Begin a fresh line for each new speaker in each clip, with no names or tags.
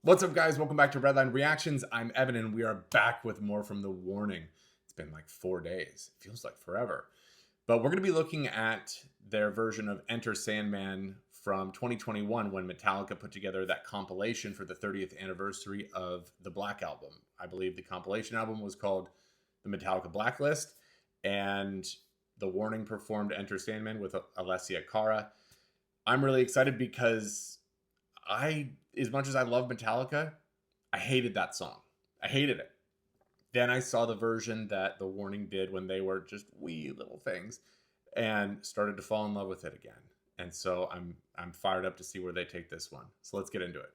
What's up, guys? Welcome back to Redline Reactions. I'm Evan, and we are back with more from The Warning. It's been like 4 days. It feels like forever. But we're going to be looking at their version of Enter Sandman from 2021 when Metallica put together that compilation for the 30th anniversary of the Black Album. I believe the compilation album was called the Metallica Black List, and The Warning performed Enter Sandman with Alessia Cara. I'm really excited because as much as I love Metallica, I hated that song. I hated it. Then I saw the version that The Warning did when they were just wee little things and started to fall in love with it again. And so I'm fired up to see where they take this one. So let's get into it.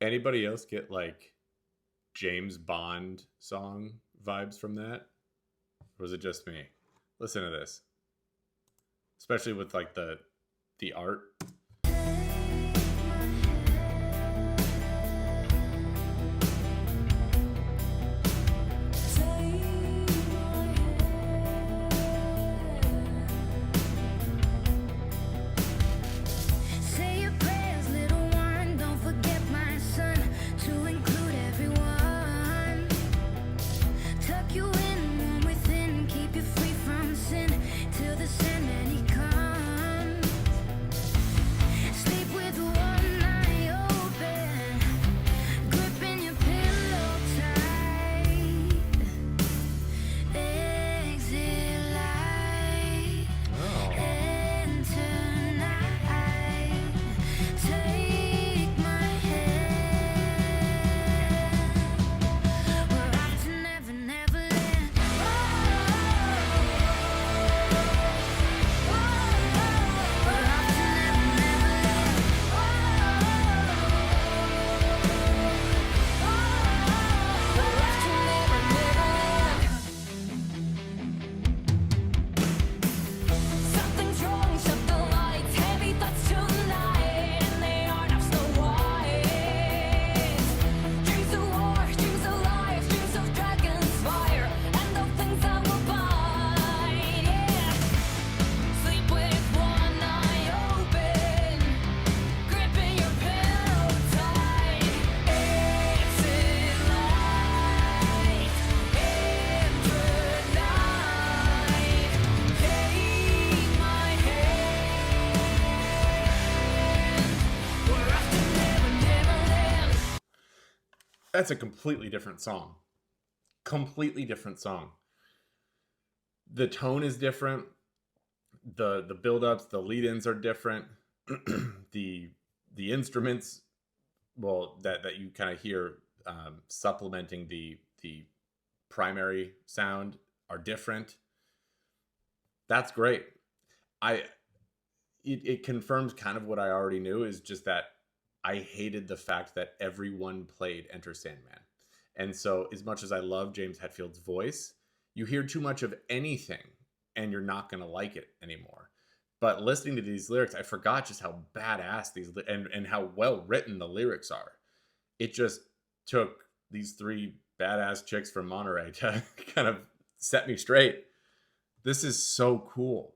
Anybody else get like James Bond song vibes from that? Or was it just me? Listen to this. Especially with like the art. That's a completely different song. Completely different song. The tone is different. The build-ups, the lead-ins are different. the instruments, well, that you kind of hear supplementing the primary sound are different. That's great. It confirms kind of what I already knew, is just that I hated the fact that everyone played Enter Sandman. And so as much as I love James Hetfield's voice, you hear too much of anything and you're not going to like it anymore. But listening to these lyrics, I forgot just how badass these and how well written the lyrics are. It just took these three badass chicks from Monterey to kind of set me straight. This is so cool.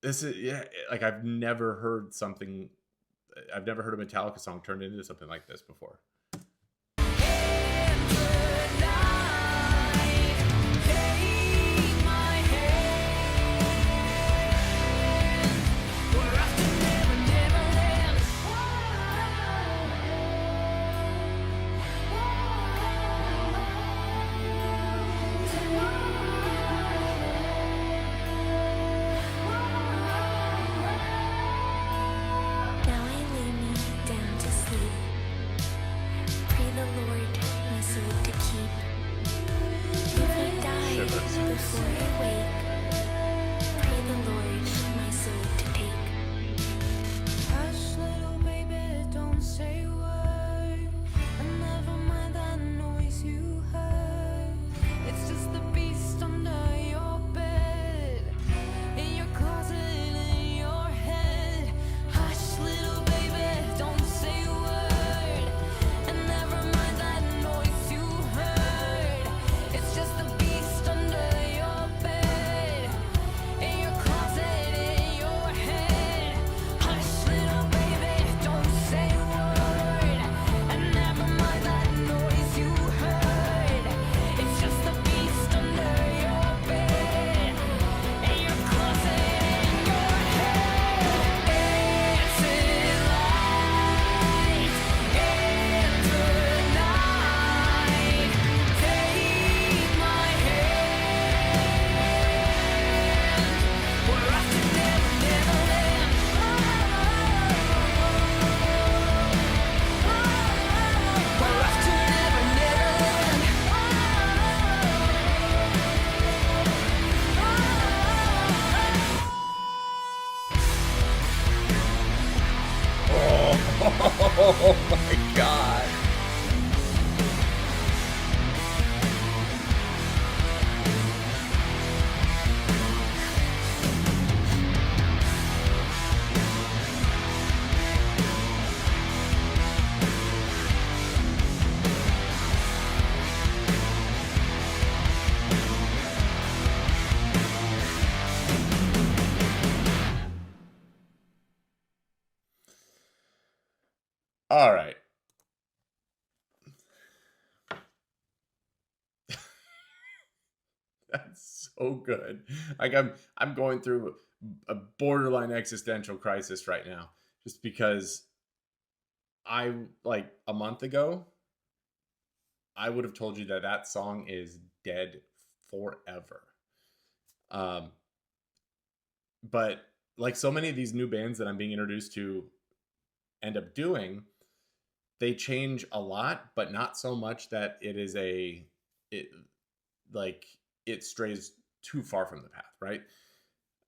This is, yeah, like I've never heard a Metallica song turned into something like this before.
Hush, little baby, don't say a word. And never mind that noise
All right. That's so good. Like I'm going through a borderline existential crisis right now just because I like a month ago I would have told you that that song is dead forever. Um but like so many of these new bands that I'm being introduced to end up doing, they change a lot, but not so much that it like it strays too far from the path, right?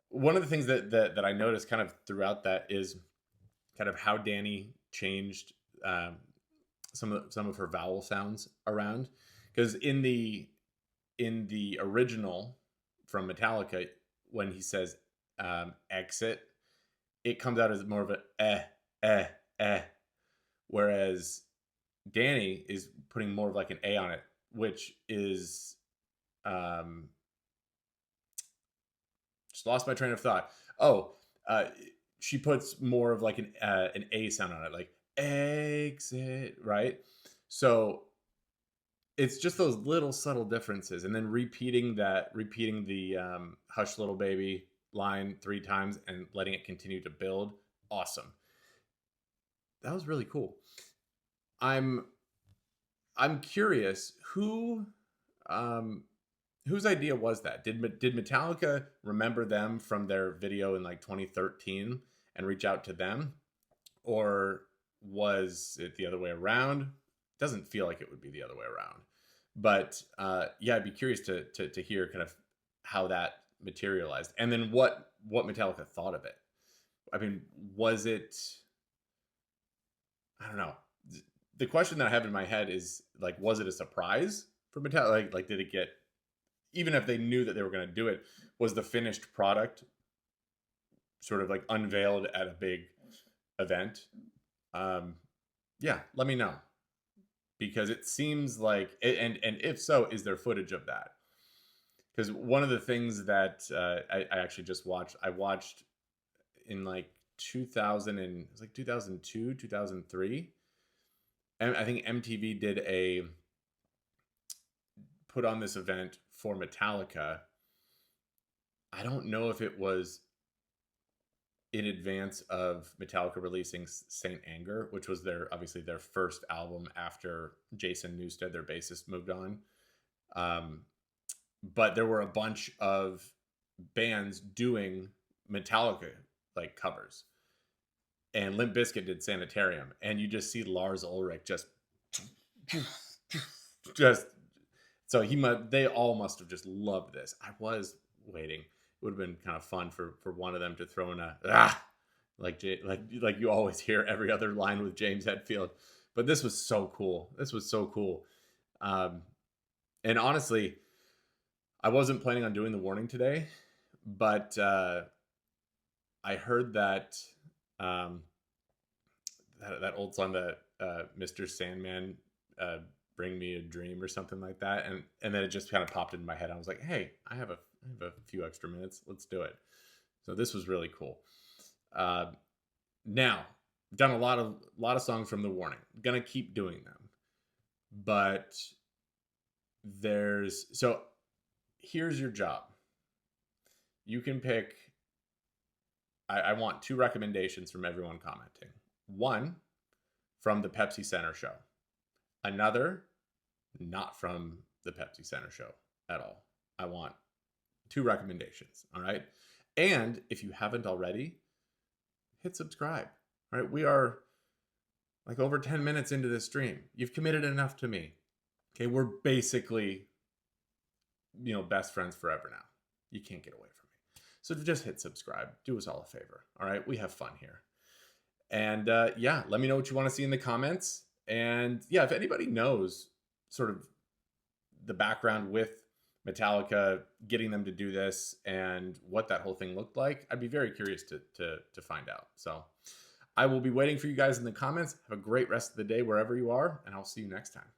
One of the things that I noticed kind of throughout that is kind of how Dany changed um, some of her vowel sounds around, because in the original from Metallica, when he says exit, it comes out as more of a eh eh, whereas Dany is putting more of like an a on it, which is um, just lost my train of thought. Oh, uh, she puts more of like an a sound on it, like exit, right? So it's just those little subtle differences, and then repeating the "Hush, Little Baby" line 3 times and letting it continue to build. Awesome. That was really cool. I'm I'm curious um, whose idea was that? Did Metallica remember them from their video in like 2013 and reach out to them, or was it the other way around? Doesn't feel like it would be the other way around. But yeah, I'd be curious to hear kind of how that materialized, and then what Metallica thought of it. I mean, was it? I don't know. The question that I have in my head is like, was it a surprise for Metallica? Like did it get, even if they knew that they were going to do it, was the finished product sort of like unveiled at a big event? Um, yeah, let me know, because it seems like, and if so, is there footage of that? Because one of the things that I actually just watched, I watched in like 2000 and it was like 2002, 2003. And I think MTV did a put on this event for Metallica. I don't know if it was in advance of Metallica releasing Saint Anger, which was their obviously their first album after Jason Newsted, their bassist, moved on. Um, but there were a bunch of bands doing Metallica like covers, and Limp Bizkit did Sanitarium, and you just see Lars Ulrich just so they all must have just loved this. I was waiting. It would have been kind of fun for one of them to throw in a like you always hear every other line with James Hetfield. But this was so cool. This was so cool. Um, and honestly, I wasn't planning on doing the warning today, but I heard that that old song that Mr. Sandman bring me a dream or something like that, and then it just kind of popped into my head. I was like, hey, I have a few extra minutes, let's do it. So this was really cool. Now I've done a lot of songs from the warning, gonna keep doing them, but here's your job. You can pick. I want 2 recommendations from everyone commenting. One from the Pepsi Center show, another not from the Pepsi Center show at all. I want 2 recommendations. All right. And if you haven't already, hit subscribe. All right. We are like over 10 minutes into this stream. You've committed enough to me. Okay. We're basically, best friends forever now. You can't get away from me. So just hit subscribe. Do us all a favor. All right. We have fun here. And yeah, let me know what you want to see in the comments. And yeah, if anybody knows sort of the background with Metallica, getting them to do this and what that whole thing looked like, I'd be very curious to find out. So I will be waiting for you guys in the comments. Have a great rest of the day wherever you are, and I'll see you next time.